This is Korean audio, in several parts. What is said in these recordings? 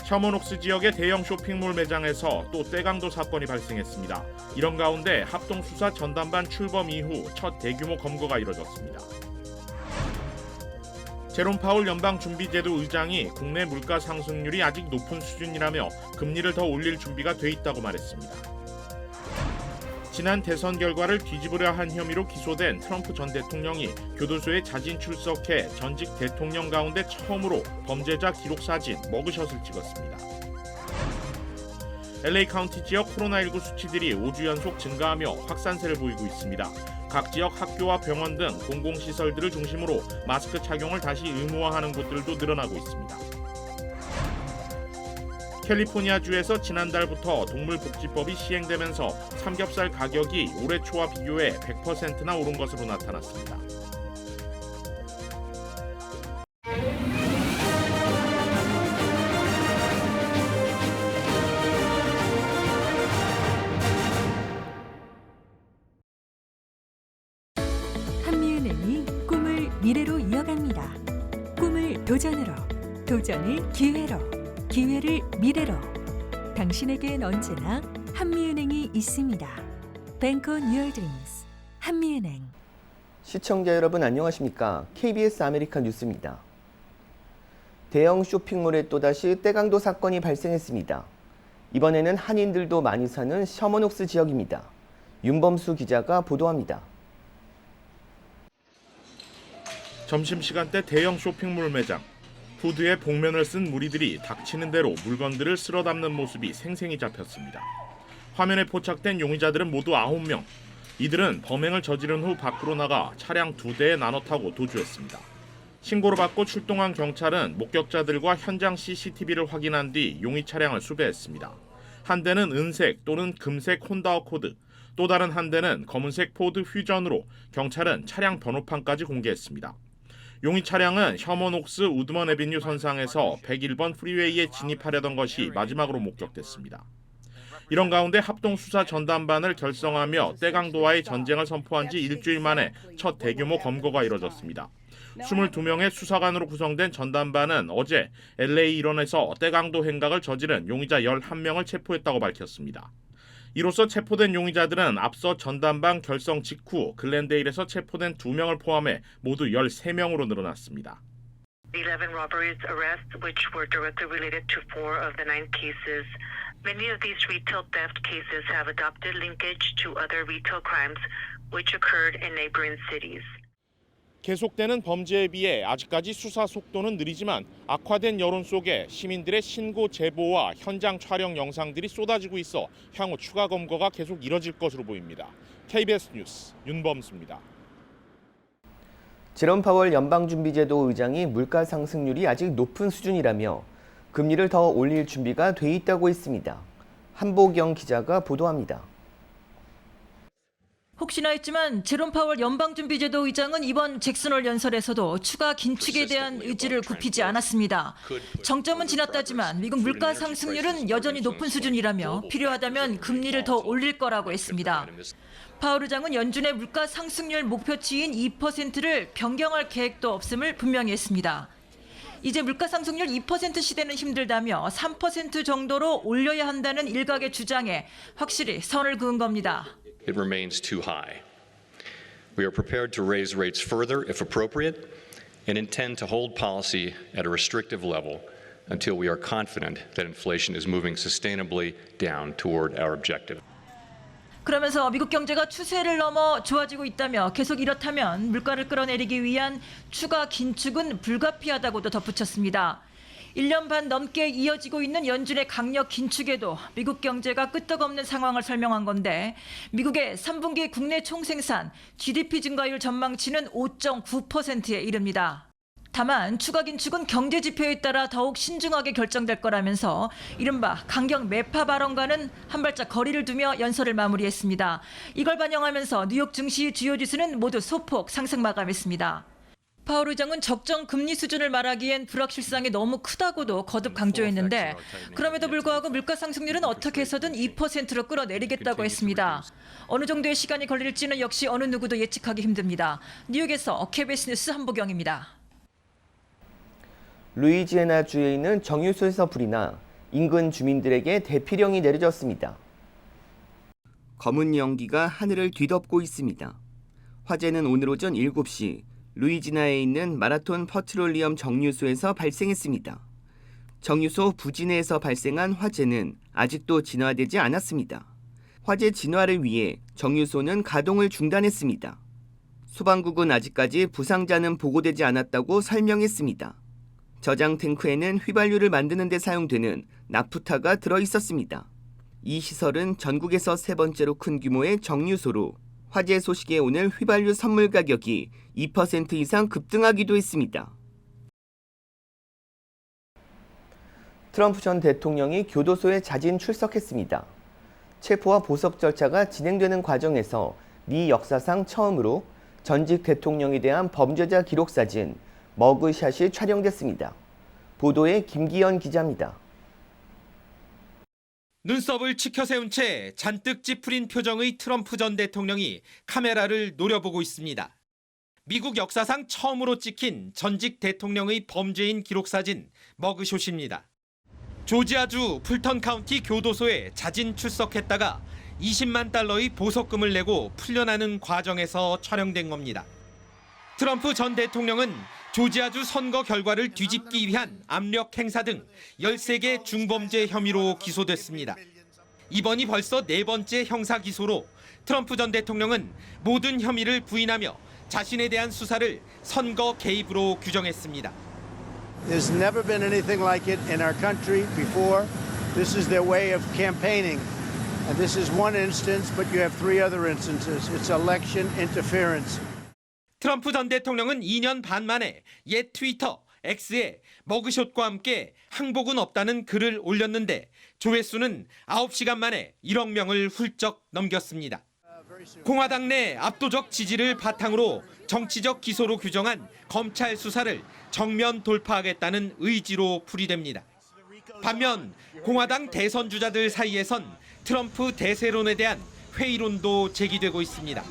셔먼옥스 지역의 대형 쇼핑몰 매장에서 또 떼강도 사건이 발생했습니다. 이런 가운데 합동수사 전담반 출범 이후 첫 대규모 검거가 이뤄졌습니다. 제롬 파월 연방준비제도 의장이 국내 물가 상승률이 아직 높은 수준이라며 금리를 더 올릴 준비가 돼 있다고 말했습니다. 지난 대선 결과를 뒤집으려 한 혐의로 기소된 트럼프 전 대통령이 교도소에 자진 출석해 전직 대통령 가운데 처음으로 범죄자 기록 사진 머그샷을 찍었습니다. LA 카운티 지역 코로나19 수치들이 5주 연속 증가하며 확산세를 보이고 있습니다. 각 지역 학교와 병원 등 공공시설들을 중심으로 마스크 착용을 다시 의무화하는 곳들도 늘어나고 있습니다. 캘리포니아주에서 지난달부터 동물복지법이 시행되면서 삼겹살 가격이 올해 초와 비교해 100%나 오른 것으로 나타났습니다. 한미은행이 꿈을 미래로 이어갑니다. 꿈을 도전으로, 도전을 기회로, 기회를 미래로. 당신에겐 언제나 한미은행이 있습니다. Bank on your dreams. 한미은행. 시청자 여러분 안녕하십니까? KBS 아메리칸 뉴스입니다. 대형 쇼핑몰에 또다시 떼강도 사건이 발생했습니다. 이번에는 한인들도 많이 사는 셔먼옥스 지역입니다. 윤범수 기자가 보도합니다. 점심시간대 대형 쇼핑몰 매장. 후드에 복면을 쓴 무리들이 닥치는 대로 물건들을 쓸어 담는 모습이 생생히 잡혔습니다. 화면에 포착된 용의자들은 모두 9명. 이들은 범행을 저지른 후 밖으로 나가 차량 2대에 나눠 타고 도주했습니다. 신고를 받고 출동한 경찰은 목격자들과 현장 CCTV를 확인한 뒤 용의 차량을 수배했습니다. 한 대는 은색 또는 금색 혼다 어코드, 또 다른 한 대는 검은색 포드 퓨전으로 경찰은 차량 번호판까지 공개했습니다. 용의 차량은 셔먼옥스 우드먼 애비뉴 선상에서 101번 프리웨이에 진입하려던 것이 마지막으로 목격됐습니다. 이런 가운데 합동수사 전담반을 결성하며 떼강도와의 전쟁을 선포한 지 일주일 만에 첫 대규모 검거가 이뤄졌습니다. 22명의 수사관으로 구성된 전담반은 어제 LA 일원에서 떼강도 행각을 저지른 용의자 11명을 체포했다고 밝혔습니다. 이로써 체포된 용의자들은 앞서 전담반 결성 직후 글렌데일에서 체포된 2명을 포함해 모두 13명으로 늘어났습니다. 11 robberies arrests, which were directly related to 4 of the 9 cases. Many of these retail theft cases have adopted linkage to other retail crimes, which occurred in neighboring cities. 계속되는 범죄에 비해 아직까지 수사 속도는 느리지만 악화된 여론 속에 시민들의 신고 제보와 현장 촬영 영상들이 쏟아지고 있어 향후 추가 검거가 계속 이뤄질 것으로 보입니다. KBS 뉴스 윤범수입니다. 제롬 파월 연방준비제도 의장이 물가 상승률이 아직 높은 수준이라며 금리를 더 올릴 준비가 돼 있다고 했습니다. 한보경 기자가 보도합니다. 혹시나 했지만 제롬 파월 연방준비제도 의장은 이번 잭슨홀 연설에서도 추가 긴축에 대한 의지를 굽히지 않았습니다. 정점은 지났다지만 미국 물가 상승률은 여전히 높은 수준이라며 필요하다면 금리를 더 올릴 거라고 했습니다. 파월 의장은 연준의 물가 상승률 목표치인 2%를 변경할 계획도 없음을 분명히 했습니다. 이제 물가 상승률 2% 시대는 힘들다며 3% 정도로 올려야 한다는 일각의 주장에 확실히 선을 그은 겁니다. It remains too high. We are prepared to raise rates further if appropriate and intend to hold policy at a restrictive level until we are confident that inflation is moving sustainably down toward our objective. 그러면서 미국 경제가 추세를 넘어 좋아지고 있다며 계속 이렇다면 물가를 끌어내리기 위한 추가 긴축은 불가피하다고도 덧붙였습니다. 1년 반 넘게 이어지고 있는 연준의 강력 긴축에도 미국 경제가 끄떡없는 상황을 설명한 건데 미국의 3분기 국내 총생산 GDP 증가율 전망치는 5.9%에 이릅니다. 다만 추가 긴축은 경제 지표에 따라 더욱 신중하게 결정될 거라면서 이른바 강경 매파 발언과는 한 발짝 거리를 두며 연설을 마무리했습니다. 이걸 반영하면서 뉴욕 증시 주요 지수는 모두 소폭 상승 마감했습니다. 파월 의장은 적정 금리 수준을 말하기엔 불확실성이 너무 크다고도 거듭 강조했는데 그럼에도 불구하고 물가 상승률은 어떻게 해서든 2%로 끌어내리겠다고 했습니다. 어느 정도의 시간이 걸릴지는 역시 어느 누구도 예측하기 힘듭니다. 뉴욕에서 KBS 뉴스 한보경입니다. 루이지애나주에 있는 정유소에서 불이 나 인근 주민들에게 대피령이 내려졌습니다. 검은 연기가 하늘을 뒤덮고 있습니다. 화재는 오늘 오전 7시 루이지나에 있는 마라톤 퍼트롤리엄 정유소에서 발생했습니다. 정유소 부진해에서 발생한 화재는 아직도 진화되지 않았습니다. 화재 진화를 위해 정유소는 가동을 중단했습니다. 소방국은 아직까지 부상자는 보고되지 않았다고 설명했습니다. 저장 탱크에는 휘발유를 만드는 데 사용되는 나프타가 들어 있었습니다. 이 시설은 전국에서 세 번째로 큰 규모의 정유소로 화재 소식에 오늘 휘발유 선물 가격이 2% 이상 급등하기도 했습니다. 트럼프 전 대통령이 교도소에 자진 출석했습니다. 체포와 보석 절차가 진행되는 과정에서 미 역사상 처음으로 전직 대통령에 대한 범죄자 기록 사진 머그샷이 촬영됐습니다. 보도에 김기현 기자입니다. 눈썹을 치켜세운 채 잔뜩 찌푸린 표정의 트럼프 전 대통령이 카메라를 노려보고 있습니다. 미국 역사상 처음으로 찍힌 전직 대통령의 범죄인 기록사진 머그샷입니다. 조지아주 풀턴 카운티 교도소에 자진 출석했다가 20만 달러의 보석금을 내고 풀려나는 과정에서 촬영된 겁니다. 트럼프 전 대통령은 조지아주 선거 결과를 뒤집기 위한 압력 행사 등 13개 중범죄 혐의로 기소됐습니다. 이번이 벌써 4번째 형사 기소로 트럼프 전 대통령은 모든 혐의를 부인하며 자신에 대한 수사를 선거 개입으로 규정했습니다. There's never been anything like it in our country before. This is their way of campaigning. And this is one instance, but you have 3 other instances. It's election interference. 트럼프 전 대통령은 2년 반 만에 옛 트위터 X에 머그샷과 함께 항복은 없다는 글을 올렸는데 조회수는 9시간 만에 1억 명을 훌쩍 넘겼습니다. 공화당 내 압도적 지지를 바탕으로 정치적 기소로 규정한 검찰 수사를 정면 돌파하겠다는 의지로 풀이됩니다. 반면 공화당 대선 주자들 사이에선 트럼프 대세론에 대한 회의론도 제기되고 있습니다.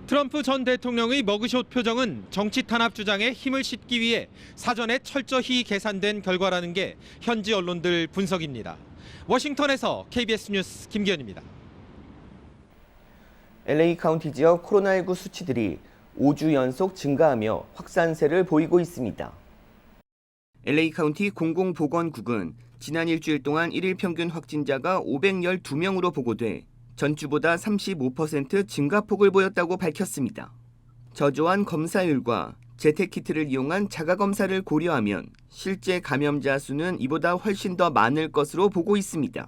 트럼프 전 대통령의 머그샷 표정은 정치 탄압 주장에 힘을 싣기 위해 사전에 철저히 계산된 결과라는 게 현지 언론들 분석입니다. 워싱턴에서 KBS 뉴스 김기현입니다. LA 카운티 지역 코로나19 수치들이 5주 연속 증가하며 확산세를 보이고 있습니다. LA 카운티 공공보건국은 지난 일주일 동안 1일 평균 확진자가 512명으로 보고돼 전주보다 35% 증가폭을 보였다고 밝혔습니다. 저조한 검사율과 재택키트를 이용한 자가검사를 고려하면 실제 감염자 수는 이보다 훨씬 더 많을 것으로 보고 있습니다.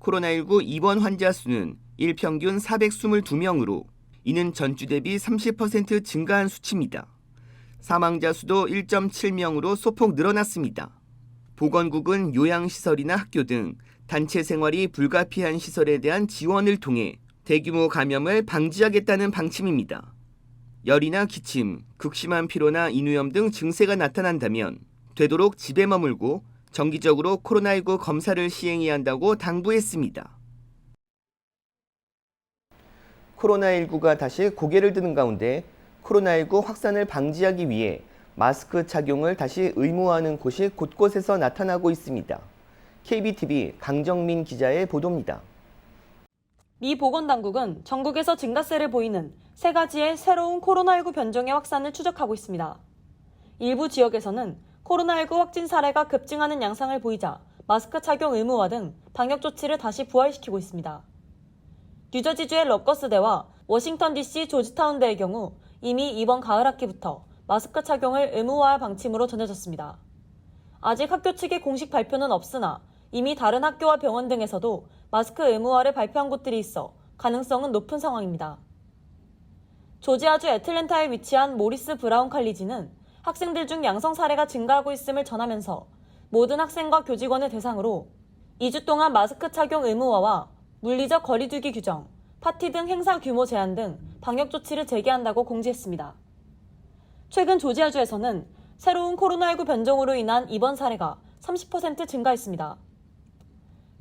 코로나19 입원 환자 수는 일평균 422명으로 이는 전주 대비 30% 증가한 수치입니다. 사망자 수도 1.7명으로 소폭 늘어났습니다. 보건국은 요양시설이나 학교 등 단체 생활이 불가피한 시설에 대한 지원을 통해 대규모 감염을 방지하겠다는 방침입니다. 열이나 기침, 극심한 피로나 인후염 등 증세가 나타난다면 되도록 집에 머물고 정기적으로 코로나19 검사를 시행해야 한다고 당부했습니다. 코로나19가 다시 고개를 드는 가운데 코로나19 확산을 방지하기 위해 마스크 착용을 다시 의무화하는 곳이 곳곳에서 나타나고 있습니다. KBTV 강정민 기자의 보도입니다. 미 보건당국은 전국에서 증가세를 보이는 3가지의 새로운 코로나19 변종의 확산을 추적하고 있습니다. 일부 지역에서는 코로나19 확진 사례가 급증하는 양상을 보이자 마스크 착용 의무화 등 방역 조치를 다시 부활시키고 있습니다. 뉴저지주의 러커스대와 워싱턴 DC 조지타운대의 경우 이미 이번 가을 학기부터 마스크 착용을 의무화할 방침으로 전해졌습니다. 아직 학교 측의 공식 발표는 없으나 이미 다른 학교와 병원 등에서도 마스크 의무화를 발표한 곳들이 있어 가능성은 높은 상황입니다. 조지아주 애틀랜타에 위치한 모리스 브라운 칼리지는 학생들 중 양성 사례가 증가하고 있음을 전하면서 모든 학생과 교직원을 대상으로 2주 동안 마스크 착용 의무화와 물리적 거리두기 규정, 파티 등 행사 규모 제한 등 방역 조치를 재개한다고 공지했습니다. 최근 조지아주에서는 새로운 코로나19 변종으로 인한 입원 사례가 30% 증가했습니다.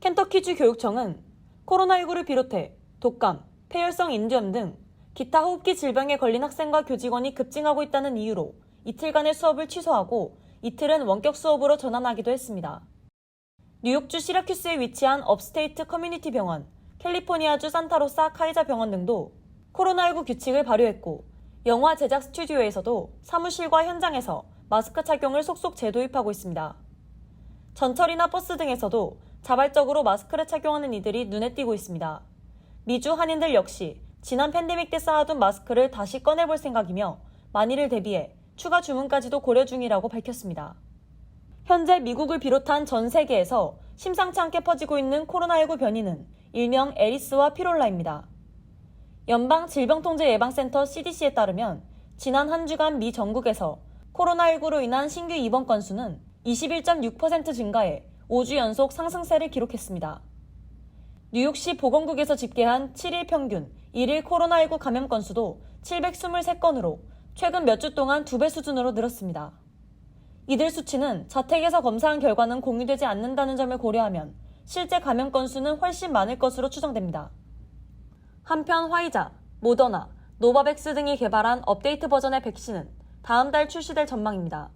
켄터키주 교육청은 코로나19를 비롯해 독감, 폐혈성 인두염 등 기타 호흡기 질병에 걸린 학생과 교직원이 급증하고 있다는 이유로 이틀간의 수업을 취소하고 이틀은 원격 수업으로 전환하기도 했습니다. 뉴욕주 시라큐스에 위치한 업스테이트 커뮤니티 병원, 캘리포니아주 산타로사 카이자 병원 등도 코로나19 규칙을 발효했고 영화 제작 스튜디오에서도 사무실과 현장에서 마스크 착용을 속속 재도입하고 있습니다. 전철이나 버스 등에서도 자발적으로 마스크를 착용하는 이들이 눈에 띄고 있습니다. 미주 한인들 역시 지난 팬데믹 때 쌓아둔 마스크를 다시 꺼내볼 생각이며 만일을 대비해 추가 주문까지도 고려 중이라고 밝혔습니다. 현재 미국을 비롯한 전 세계에서 심상치 않게 퍼지고 있는 코로나19 변이는 일명 에리스와 피롤라입니다. 연방질병통제예방센터 CDC에 따르면 지난 한 주간 미 전국에서 코로나19로 인한 신규 입원 건수는 21.6% 증가해 5주 연속 상승세를 기록했습니다. 뉴욕시 보건국에서 집계한 7일 평균 1일 코로나19 감염 건수도 723건으로 최근 몇 주 동안 2배 수준으로 늘었습니다. 이들 수치는 자택에서 검사한 결과는 공유되지 않는다는 점을 고려하면 실제 감염 건수는 훨씬 많을 것으로 추정됩니다. 한편 화이자, 모더나, 노바백스 등이 개발한 업데이트 버전의 백신은 다음 달 출시될 전망입니다.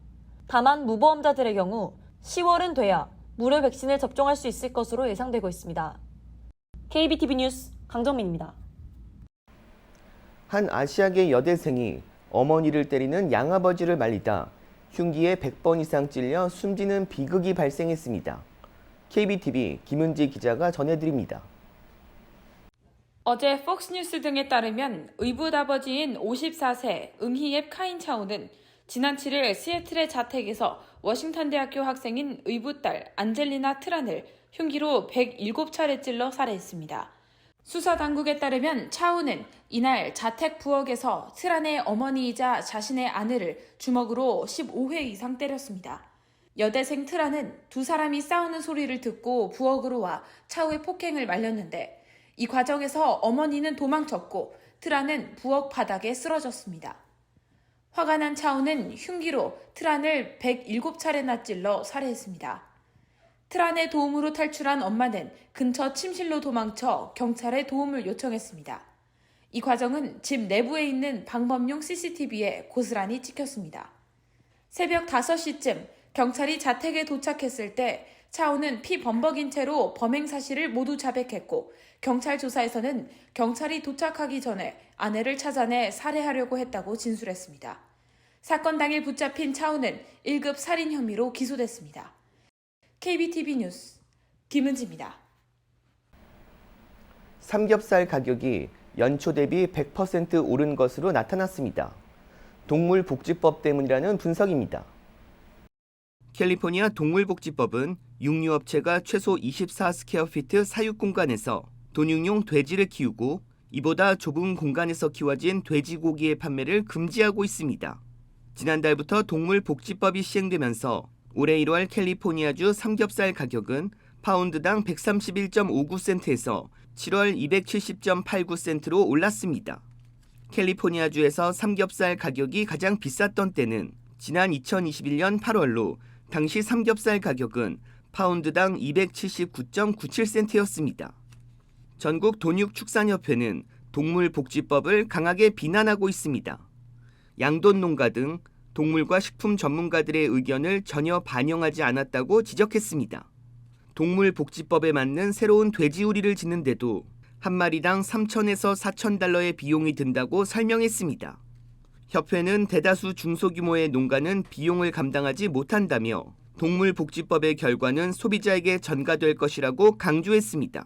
다만 무보험자들의 경우 10월은 돼야 무료 백신을 접종할 수 있을 것으로 예상되고 있습니다. KBTV 뉴스 강정민입니다. 한 아시아계 여대생이 어머니를 때리는 양아버지를 말리다 흉기에 100번 이상 찔려 숨지는 비극이 발생했습니다. KBTV 김은지 기자가 전해드립니다. 어제 폭스뉴스 등에 따르면 의붓아버지인 54세 응희옙 카인차오는 지난 7일 시애틀의 자택에서 워싱턴 대학교 학생인 의붓딸 안젤리나 트란을 흉기로 107차례 찔러 살해했습니다. 수사 당국에 따르면 차오는 이날 자택 부엌에서 트란의 어머니이자 자신의 아내를 주먹으로 15회 이상 때렸습니다. 여대생 트란은 두 사람이 싸우는 소리를 듣고 부엌으로 와 차오의 폭행을 말렸는데 이 과정에서 어머니는 도망쳤고 트란은 부엌 바닥에 쓰러졌습니다. 화가 난 차오는 흉기로 트란을 107차례나 찔러 살해했습니다. 트란의 도움으로 탈출한 엄마는 근처 침실로 도망쳐 경찰에 도움을 요청했습니다. 이 과정은 집 내부에 있는 방범용 CCTV에 고스란히 찍혔습니다. 새벽 5시쯤 경찰이 자택에 도착했을 때 차오는 피 범벅인 채로 범행 사실을 모두 자백했고 경찰 조사에서는 경찰이 도착하기 전에 아내를 찾아내 살해하려고 했다고 진술했습니다. 사건 당일 붙잡힌 차오는 1급 살인 혐의로 기소됐습니다. KBTV 뉴스 김은지입니다. 삼겹살 가격이 연초 대비 100% 오른 것으로 나타났습니다. 동물복지법 때문이라는 분석입니다. 캘리포니아 동물복지법은 육류업체가 최소 24스퀘어피트 사육 공간에서 돈육용 돼지를 키우고 이보다 좁은 공간에서 키워진 돼지고기의 판매를 금지하고 있습니다. 지난달부터 동물복지법이 시행되면서 올해 1월 캘리포니아주 삼겹살 가격은 파운드당 131.59센트에서 7월 270.89센트로 올랐습니다. 캘리포니아주에서 삼겹살 가격이 가장 비쌌던 때는 지난 2021년 8월로 당시 삼겹살 가격은 파운드당 279.97센트였습니다. 전국 돈육축산협회는 동물복지법을 강하게 비난하고 있습니다. 양돈농가 등 동물과 식품 전문가들의 의견을 전혀 반영하지 않았다고 지적했습니다. 동물복지법에 맞는 새로운 돼지우리를 짓는데도 한 마리당 3,000에서 4,000달러의 비용이 든다고 설명했습니다. 협회는 대다수 중소규모의 농가는 비용을 감당하지 못한다며 동물복지법의 결과는 소비자에게 전가될 것이라고 강조했습니다.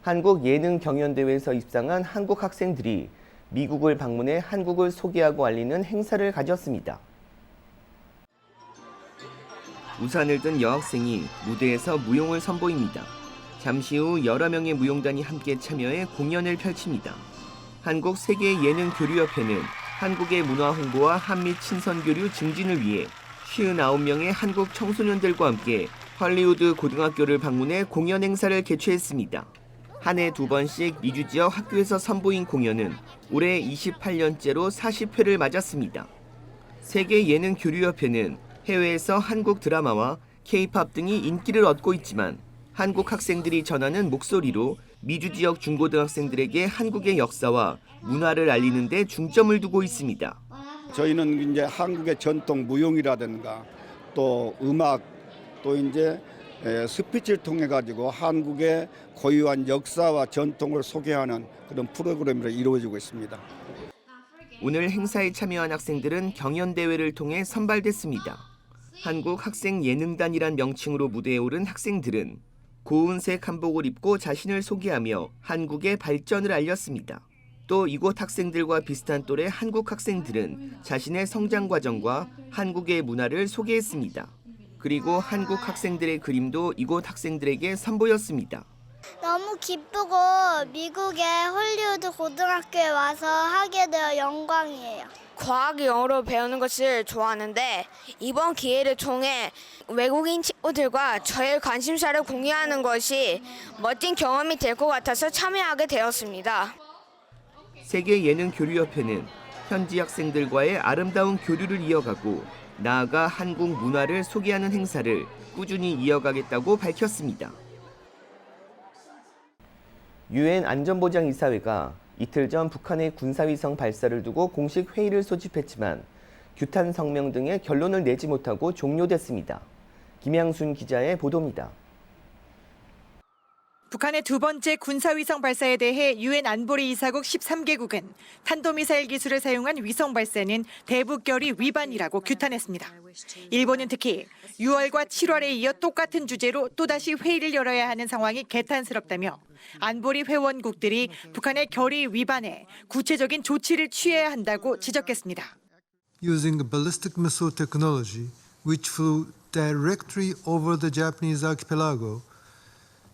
한국 예능경연대회에서 입상한 한국 학생들이 미국을 방문해 한국을 소개하고 알리는 행사를 가졌습니다. 우산을 든 여학생이 무대에서 무용을 선보입니다. 잠시 후 여러 명의 무용단이 함께 참여해 공연을 펼칩니다. 한국 세계예능교류협회는 한국의 문화 홍보와 한미 친선교류 증진을 위해 59명의 한국 청소년들과 함께 할리우드 고등학교를 방문해 공연 행사를 개최했습니다. 한 해 2번씩 미주 지역 학교에서 선보인 공연은 올해 28년째로 40회를 맞았습니다. 세계예능교류협회는 해외에서 한국 드라마와 K-팝 등이 인기를 얻고 있지만 한국 학생들이 전하는 목소리로 미주 지역 중고등학생들에게 한국의 역사와 문화를 알리는 데 중점을 두고 있습니다. 저희는 이제 한국의 전통 무용이라든가 또 음악, 또 이제 스피치를 통해 가지고 한국의 고유한 역사와 전통을 소개하는 그런 프로그램으로 이루어지고 있습니다. 오늘 행사에 참여한 학생들은 경연대회를 통해 선발됐습니다. 한국학생예능단이란 명칭으로 무대에 오른 학생들은 고운색 한복을 입고 자신을 소개하며 한국의 발전을 알렸습니다. 또 이곳 학생들과 비슷한 또래 한국 학생들은 자신의 성장 과정과 한국의 문화를 소개했습니다. 그리고 한국 학생들의 그림도 이곳 학생들에게 선보였습니다. 너무 기쁘고 미국의 헐리우드 고등학교에 와서 하게 되어 영광이에요. 과학 영어로 배우는 것을 좋아하는데 이번 기회를 통해 외국인 친구들과 저의 관심사를 공유하는 것이 멋진 경험이 될 것 같아서 참여하게 되었습니다. 세계예능교류협회는 현지 학생들과의 아름다운 교류를 이어가고 나아가 한국 문화를 소개하는 행사를 꾸준히 이어가겠다고 밝혔습니다. 유엔 안전보장이사회가 이틀 전 북한의 군사위성 발사를 두고 공식 회의를 소집했지만 규탄 성명 등의 결론을 내지 못하고 종료됐습니다. 김양순 기자의 보도입니다. 북한의 두 번째 군사위성 발사에 대해 유엔 안보리 이사국 13개국은 탄도미사일 기술을 사용한 위성 발사는 대북결의 위반이라고 규탄했습니다. 일본은 특히 6월과 7월에 이어 똑같은 주제로 또다시 회의를 열어야 하는 상황이 개탄스럽다며 안보리 회원국들이 북한의 결의 위반에 구체적인 조치를 취해야 한다고 지적했습니다. Using a ballistic missile technology which flew directly over the Japanese archipelago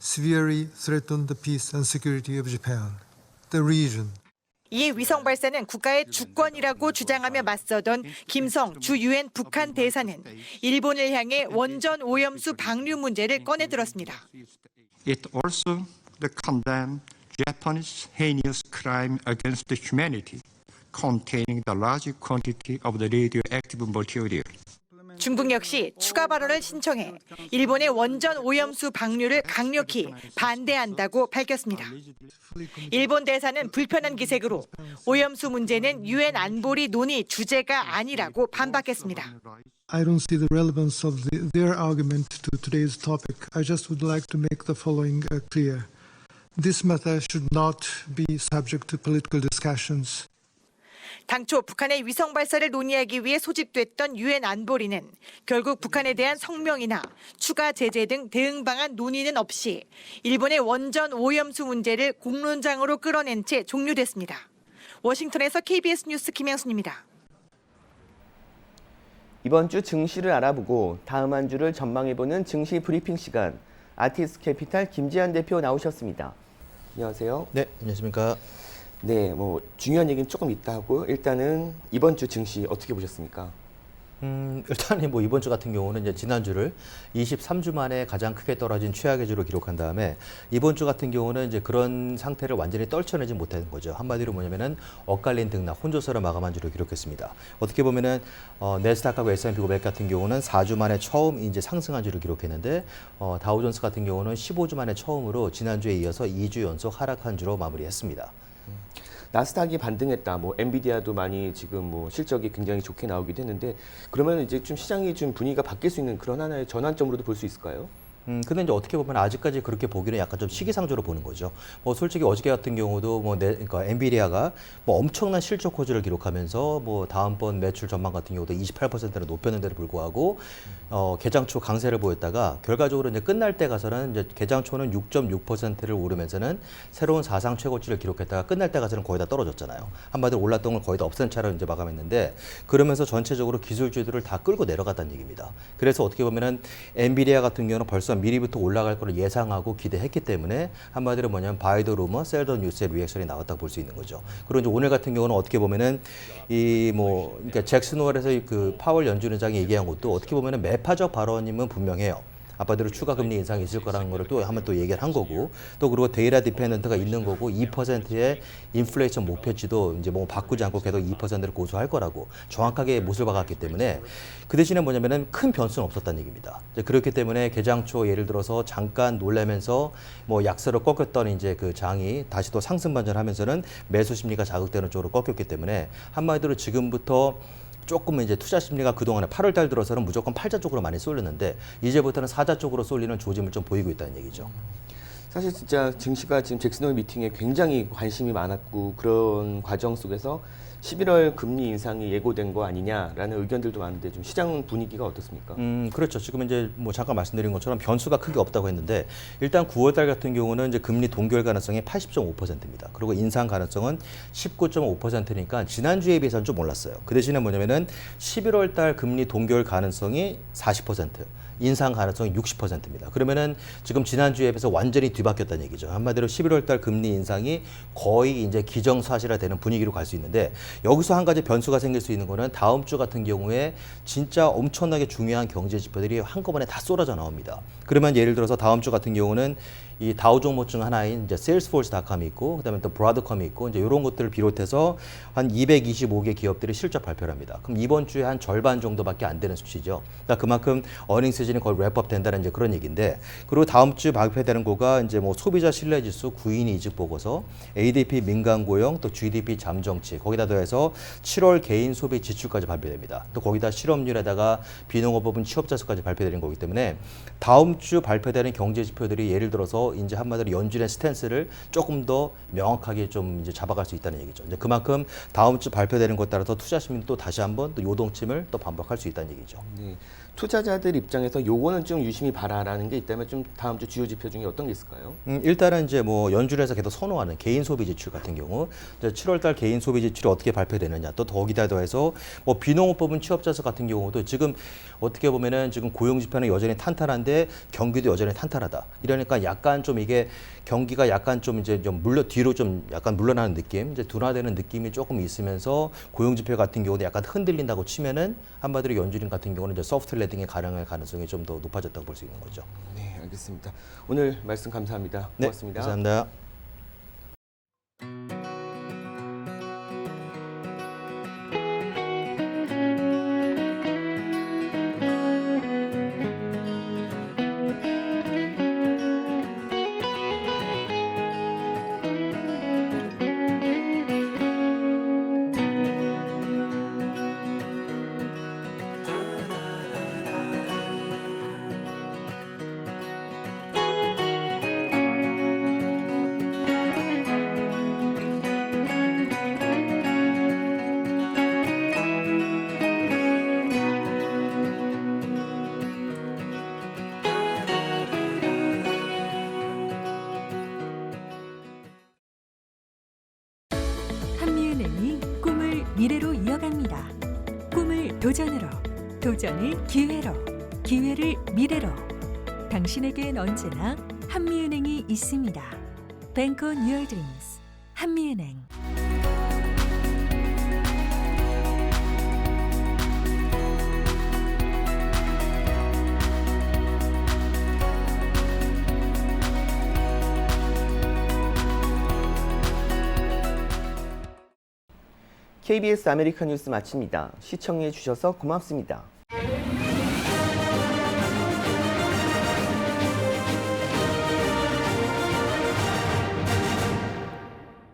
severely threatened the peace and security of Japan, the region. 이 위성 발사는 국가의 주권이라고 주장하며 맞서던 김성 주 유엔 북한 대사는 일본을 향해 원전 오염수 방류 문제를 꺼내들었습니다. It also condemned Japanese heinous crime against humanity, containing the large quantity of the radioactive material. 중국 역시 추가 발언을 신청해 일본의 원전 오염수 방류를 강력히 반대한다고 밝혔습니다. 일본 대사는 불편한 기색으로 오염수 문제는 유엔 안보리 논의 주제가 아니라고 반박했습니다. I don't see the relevance of their argument to today's topic. I just would like to make the following clear. This matter should not be subject to political discussions. 당초 북한의 위성 발사를 논의하기 위해 소집됐던 유엔 안보리는 결국 북한에 대한 성명이나 추가 제재 등 대응 방안 논의는 없이 일본의 원전 오염수 문제를 공론장으로 끌어낸 채 종료됐습니다. 워싱턴에서 KBS 뉴스 김양순입니다. 이번 주 증시를 알아보고 다음 한 주를 전망해보는 증시 브리핑 시간, 아티스트 캐피탈 김지한 대표 나오셨습니다. 안녕하세요. 네, 안녕하십니까. 네, 중요한 얘기는 조금 있다 하고 일단은 이번 주 증시 어떻게 보셨습니까? 일단 이번 주 같은 경우는 이제 지난주를 23주 만에 가장 크게 떨어진 최악의 주로 기록한 다음에 이번 주 같은 경우는 이제 그런 상태를 완전히 떨쳐내지 못한 거죠. 한마디로 뭐냐면은 엇갈린 등락, 혼조세로 마감한 주로 기록했습니다. 어떻게 보면은 내스닥하고 S&P 500 같은 경우는 4주 만에 처음 이제 상승한 주를 기록했는데 다우존스 같은 경우는 15주 만에 처음으로 지난주에 이어서 2주 연속 하락한 주로 마무리했습니다. 나스닥이 반등했다. 엔비디아도 많이 지금 실적이 굉장히 좋게 나오기도 했는데 그러면 이제 좀 시장이 좀 분위기가 바뀔 수 있는 그런 하나의 전환점으로도 볼 수 있을까요? 근데 이제 어떻게 보면 아직까지 그렇게 보기는 약간 좀 시기상조로 보는 거죠. 솔직히 어저께 같은 경우도 그러니까 엔비디아가 엄청난 실적 호조를 기록하면서 다음번 매출 전망 같은 경우도 28%를 높였는데도 불구하고 개장 초 강세를 보였다가 결과적으로 이제 끝날 때 가서는 이제 개장 초는 6.6%를 오르면서는 새로운 사상 최고치를 기록했다가 끝날 때 가서는 거의 다 떨어졌잖아요. 한마디로 올랐던 걸 거의 다 없앤 차로 이제 마감했는데 그러면서 전체적으로 기술주들을 다 끌고 내려갔다는 얘기입니다. 그래서 어떻게 보면은 엔비디아 같은 경우는 벌써 미리부터 올라갈 거를 예상하고 기대했기 때문에 한마디로 뭐냐면 바이 더 루머, 셀 더 뉴스의 리액션이 나왔다고 볼 수 있는 거죠. 그리고 이제 오늘 같은 경우는 어떻게 보면은 그러니까 잭슨 호월에서 그 파월 연준의장이 얘기한 것도 어떻게 보면은 매파적 발언임은 분명해요. 아빠대로 추가 금리 인상이 있을 거라는 거를 또 한번 또 얘기를 한 거고 또 그리고 데이터 디펜던트가 있는 거고 2%의 인플레이션 목표치도 이제 바꾸지 않고 계속 2%를 고수할 거라고 정확하게 못을 박았기 때문에 그 대신에 뭐냐면은 큰 변수는 없었다는 얘기입니다. 이제 그렇기 때문에 개장 초 예를 들어서 잠깐 놀라면서 약세로 꺾였던 이제 그 장이 다시 또 상승 반전하면서는 매수 심리가 자극되는 쪽으로 꺾였기 때문에 한마디로 지금부터 조금 이제 투자 심리가 그동안에 8월 달 들어서는 무조건 팔자 쪽으로 많이 쏠렸는데 이제부터는 사자 쪽으로 쏠리는 조짐을 좀 보이고 있다는 얘기죠. 사실 진짜 증시가 지금 잭슨홀 미팅에 굉장히 관심이 많았고 그런 과정 속에서 11월 금리 인상이 예고된 거 아니냐라는 의견들도 많은데 좀 시장 분위기가 어떻습니까? 그렇죠. 지금 이제 뭐 잠깐 말씀드린 것처럼 변수가 크게 없다고 했는데 일단 9월 달 같은 경우는 이제 금리 동결 가능성이 80.5%입니다. 그리고 인상 가능성은 19.5%니까 지난주에 비해서는 좀 올랐어요. 그 대신에 뭐냐면은 11월 달 금리 동결 가능성이 40%. 인상 가능성이 60%입니다. 그러면은 지금 지난주에 비해서 완전히 뒤바뀌었다는 얘기죠. 한마디로 11월 달 금리 인상이 거의 이제 기정사실화되는 분위기로 갈 수 있는데 여기서 한 가지 변수가 생길 수 있는 거는 다음 주 같은 경우에 진짜 엄청나게 중요한 경제 지표들이 한꺼번에 다 쏟아져 나옵니다. 그러면 예를 들어서 다음 주 같은 경우는 이 다우 종목 중 하나인 이제 세일스포스닷컴이 있고 그다음에 또 브라드컴이 있고 이제 이런 것들을 비롯해서 한 225개 기업들이 실적 발표를 합니다. 그럼 이번 주에 한 절반 정도밖에 안 되는 수치죠. 그러니까 그만큼 어닝 시즌이 거의 랩업 된다는 이제 그런 얘기인데 그리고 다음 주 발표되는 거가 이제 뭐 소비자 신뢰 지수, 구인 이직 보고서, ADP 민간 고용, 또 GDP 잠정치 거기다 더해서 7월 개인 소비 지출까지 발표됩니다. 또 거기다 실업률에다가 비농업부분 취업자 수까지 발표되는 거기 때문에 다음 주 발표되는 경제 지표들이 예를 들어서 이제 한마디로 연준의 스탠스를 조금 더 명확하게 좀 이제 잡아갈 수 있다는 얘기죠. 이제 그만큼 다음 주 발표되는 것 따라서 투자 심리 또 다시 한번 또 요동침을 또 반복할 수 있다는 얘기죠. 네. 투자자들 입장에서 요거는 좀 유심히 봐라라는 게 있다면 좀 다음 주 주요 지표 중에 어떤 게 있을까요? 일단은 이제 뭐 연준에서 계속 선호하는 개인 소비 지출 같은 경우 이제 7월 달 개인 소비 지출이 어떻게 발표되느냐 또 거기다 더해서 뭐 비농업 부분 취업자 수 같은 경우도 지금 어떻게 보면은 지금 고용 지표는 여전히 탄탄한데 경기도 여전히 탄탄하다. 이러니까 약간 좀 이게 경기가 약간 좀 이제 좀 뒤로 좀 약간 물러나는 느낌, 이제 둔화되는 느낌이 조금 있으면서 고용 지표 같은 경우도 약간 흔들린다고 치면은 한마디로 연준인 같은 경우는 이제 소프트 랜딩이 가능할 가능성이 좀 더 높아졌다고 볼 수 있는 거죠. 네, 알겠습니다. 오늘 말씀 감사합니다. 고맙습니다. 네, 감사합니다. 한미은행이 꿈을 미래로 이어갑니다. 꿈을 도전으로, 도전을 기회로, 기회를 미래로. 당신에겐 언제나 한미은행이 있습니다. Bank on your dreams. 한미은행. KBS 아메리카 뉴스 마칩니다. 시청해 주셔서 고맙습니다.